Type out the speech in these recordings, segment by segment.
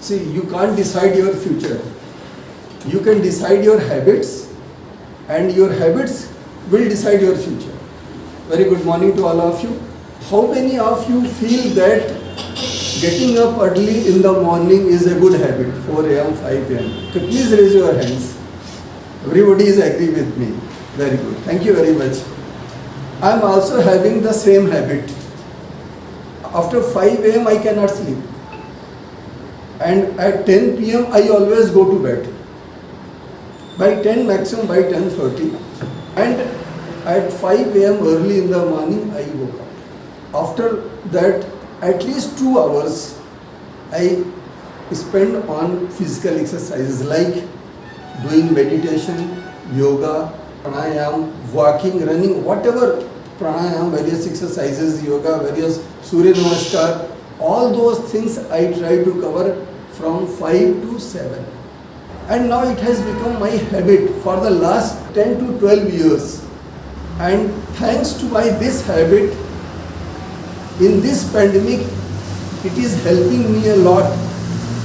See, you can't decide your future. You can decide your habits, and your habits will decide your future. Very good morning to all of you. How many of you feel that getting up early in the morning is a good habit, 4 a.m., 5 a.m.? Okay, please raise your hands. Everybody is agree with me. Very good. Thank you very much. I am also having the same habit. After 5 a.m. I cannot sleep. And at 10 p.m. I always go to bed. By 10 maximum by 10:30. And at 5 a.m. early in the morning I woke up. After that at least 2 hours I spend on physical exercises like doing meditation, yoga, pranayam, walking, running, whatever pranayam, various exercises, yoga, various Surya Namaskar, all those things I try to cover from 5 to 7. And now it has become my habit for the last 10 to 12 years. And thanks to this habit, in this pandemic, it is helping me a lot.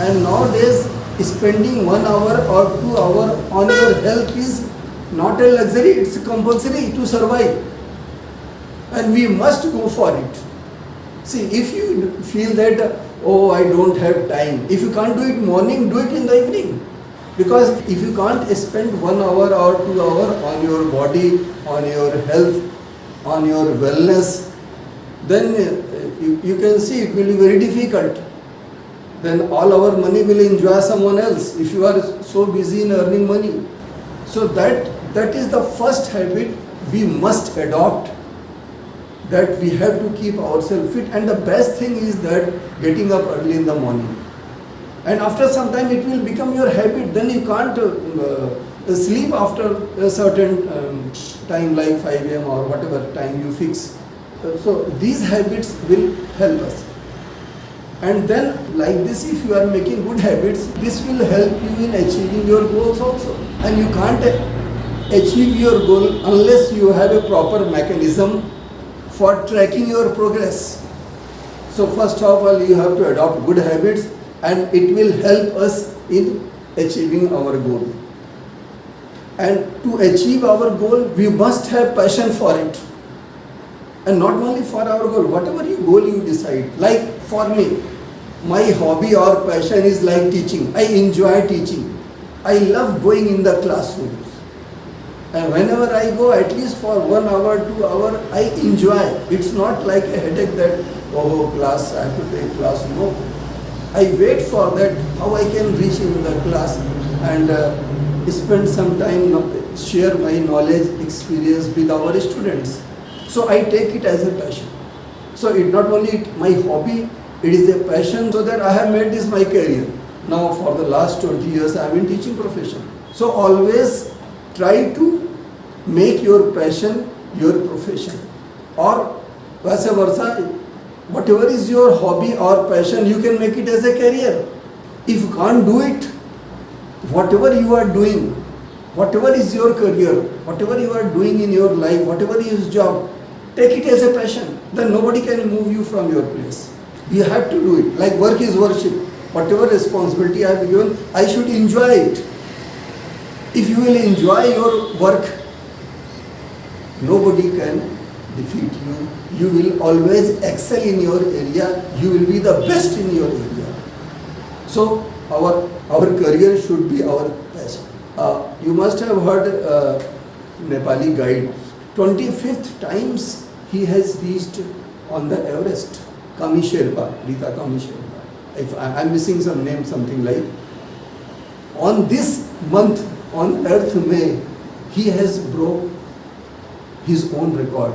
And nowadays, spending 1 hour or 2 hours on your health is not a luxury, it's compulsory to survive. And we must go for it. See, if you feel that, oh, I don't have time, if you can't do it morning, do it in the evening. Because if you can't spend 1 hour or 2 hours on your body, on your health, on your wellness, then you can see it will be very difficult. Then all our money will enjoy someone else if you are so busy in earning money. So that is the first habit we must adopt, that we have to keep ourselves fit. And the best thing is that getting up early in the morning. And after some time it will become your habit. Then you can't sleep after a certain time like 5 a.m. or whatever time you fix. So these habits will help us. And then like this, if you are making good habits, this will help you in achieving your goals also. And you can't achieve your goal unless you have a proper mechanism for tracking your progress. So first of all, you have to adopt good habits, and it will help us in achieving our goal. And to achieve our goal, we must have passion for it. And not only for our goal, whatever goal you decide. Like for me, my hobby or passion is like teaching. I enjoy teaching. I love going in the classrooms. And whenever I go, at least for 1 hour, 2 hours, I enjoy. It's not like a headache that, oh, class, I have to take class. No. I wait for that, how I can reach in the class and spend some time, share my knowledge, experience with our students. So I take it as a passion. So it not only my hobby, it is a passion, so that I have made this my career. Now for the last 20 years I am in teaching profession. So always try to make your passion your profession, or vice versa. Whatever is your hobby or passion, you can make it as a career. If you can't do it, whatever you are doing, whatever is your career, whatever you are doing in your life, whatever is job, take it as a passion. Then nobody can move you from your place. You have to do it. Like work is worship. Whatever responsibility I have given, I should enjoy it. If you will enjoy your work, nobody can defeat you. You will always excel in your area. You will be the best in your area. So our career should be our passion. You must have heard Nepali guide. 25th times he has reached on the Everest. Kami Sherpa, Rita Kami Sherpa. If I'm missing some name, something like. On this month, on Earth May, he has broke his own record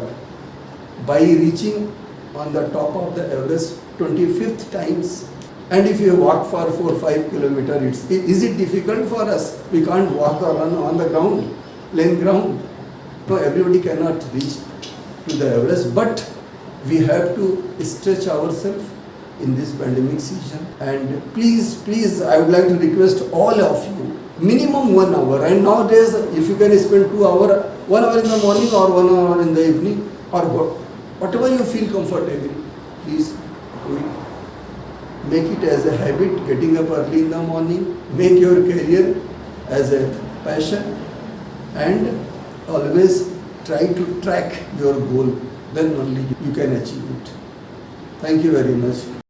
by reaching on the top of the Everest 25th times. And if you walk for 4-5 kilometers, is it difficult for us? We can't walk or run on the ground, plain ground. No, everybody cannot reach to the Everest, but we have to stretch ourselves in this pandemic season. And please, I would like to request all of you, minimum 1 hour. And nowadays, if you can spend 2 hours, 1 hour in the morning or 1 hour in the evening, or whatever you feel comfortable, please do it. make it as a habit, getting up early in the morning, make your career as a passion, and always try to track your goal, then only you can achieve it. Thank you very much.